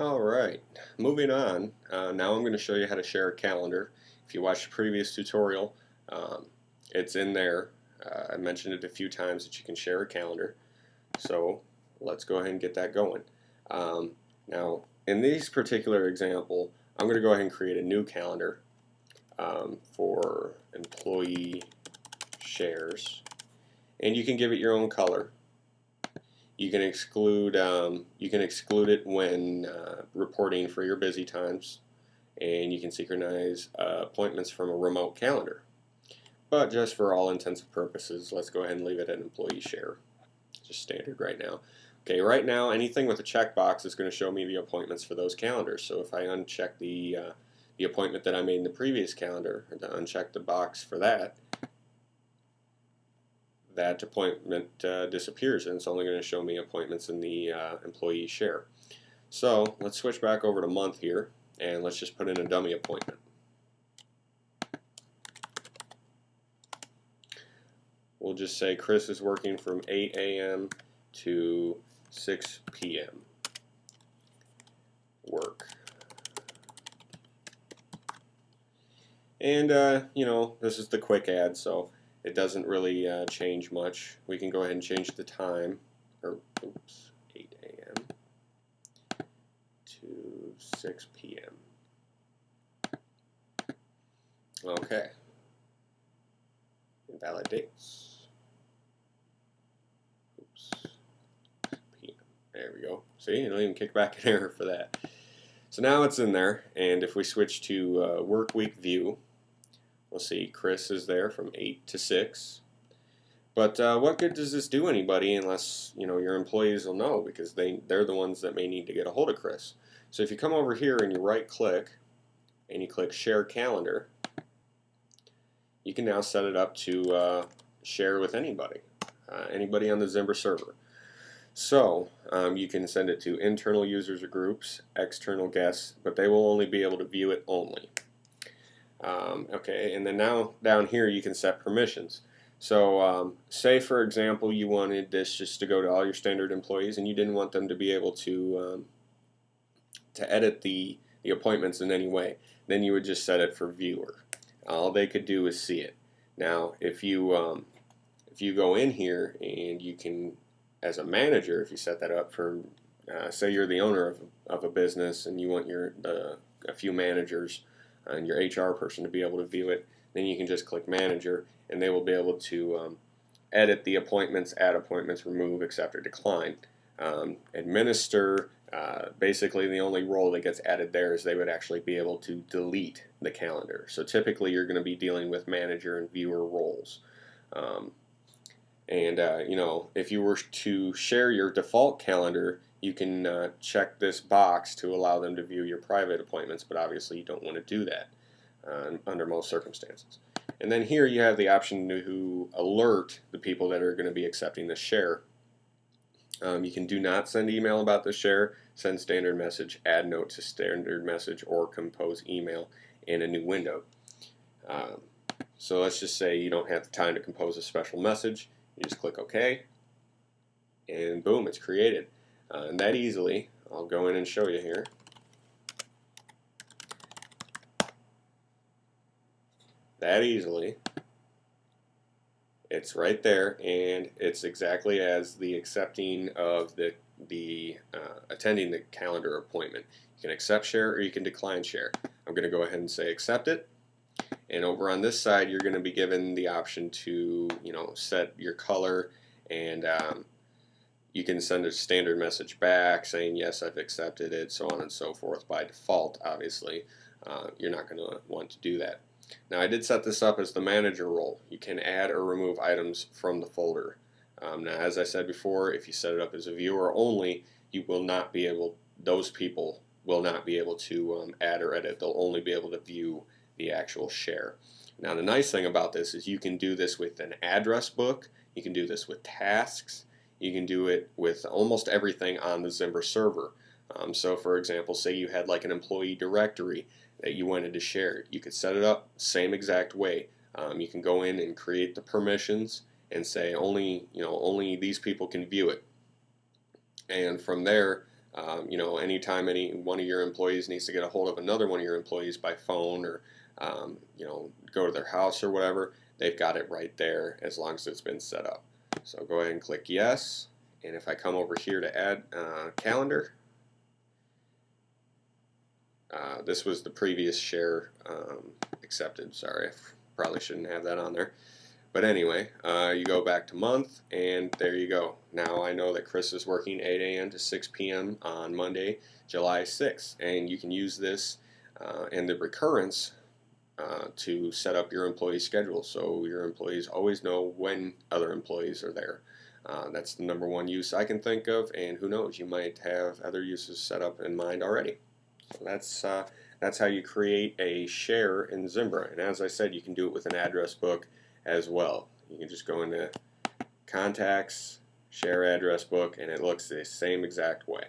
Alright, moving on. Now I'm going to show you how to share a calendar. If you watched the previous tutorial, um, it's in there. I mentioned it a few times that you can share a calendar. So let's go ahead and get that going. Now, in this particular example, I'm going to go ahead and create a new calendar for employee shares. And you can give it your own color. You can exclude it when reporting for your busy times, and you can synchronize appointments from a remote calendar. But just for all intents and purposes, let's go ahead and leave it at employee share. Just standard right now. Okay, right now anything with a checkbox is going to show me the appointments for those calendars. So if I uncheck the appointment that I made in the previous calendar, and uncheck the box for that, that appointment disappears, and it's only going to show me appointments in the employee share. So let's switch back over to month here, and let's just put in a dummy appointment. We'll just say Chris is working from 8 a.m. to 6 p.m. work. And this is the quick add, so it doesn't really change much. We can go ahead and change the time, 8 a.m. to 6 p.m. Okay. Invalid dates. PM. There we go. See, you don't even kick back an error for that. So now it's in there, and if we switch to work week view, we'll see Chris is there from 8 to 6. But what good does this do anybody unless your employees will know, because they're the ones that may need to get a hold of Chris. So if you come over here and you right click and you click share calendar, you can now set it up to share with anybody on the Zimbra server. So you can send it to internal users or groups, external guests, but they will only be able to view it only. Okay, and then now down here you can set permissions. So say for example you wanted this just to go to all your standard employees, and you didn't want them to be able to edit the appointments in any way. Then you would just set it for viewer. All they could do is see it. Now if you go in here and you can, as a manager, if you set that up for say you're the owner of a business and you want a few managers and your HR person to be able to view it, then you can just click manager and they will be able to edit the appointments, add appointments, remove, accept, or decline. Administer, basically the only role that gets added there is they would actually be able to delete the calendar. So typically you're going to be dealing with manager and viewer roles. If you were to share your default calendar, you can check this box to allow them to view your private appointments, but obviously you don't want to do that under most circumstances. And then here you have the option to alert the people that are going to be accepting the share. You can do not send email about the share, send standard message, add note to standard message, or compose email in a new window. So let's just say you don't have the time to compose a special message. You just click OK, and boom, it's created. And that easily, I'll go in and show you here. That easily, it's right there, and it's exactly as the accepting of the attending the calendar appointment. You can accept share or you can decline share. I'm going to go ahead and say accept it. And over on this side, you're going to be given the option to, set your color, and you can send a standard message back saying, yes, I've accepted it, so on and so forth. By default, obviously, you're not going to want to do that. Now, I did set this up as the manager role. You can add or remove items from the folder. Now, as I said before, if you set it up as a viewer only, you will not be able, those people will not be able to add or edit. They'll only be able to view the actual share. Now the nice thing about this is you can do this with an address book, you can do this with tasks, you can do it with almost everything on the Zimbra server. So for example, say you had like an employee directory that you wanted to share, you could set it up same exact way. You can go in and create the permissions and say only these people can view it, and from there You know, anytime any one of your employees needs to get a hold of another one of your employees by phone, or you know, go to their house or whatever, they've got it right there as long as it's been set up. So go ahead and click yes. And if I come over here to add calendar, this was the previous share accepted. Sorry, I probably shouldn't have that on there. But anyway, you go back to month, and there you go. Now I know that Chris is working 8 a.m. to 6 p.m. on Monday, July 6th. And you can use this and the recurrence to set up your employee schedule, so your employees always know when other employees are there. That's the number one use I can think of, and who knows, you might have other uses set up in mind already. So that's how you create a share in Zimbra. And as I said, you can do it with an address book as well. You can just go into Contacts, Share Address Book, and it looks the same exact way.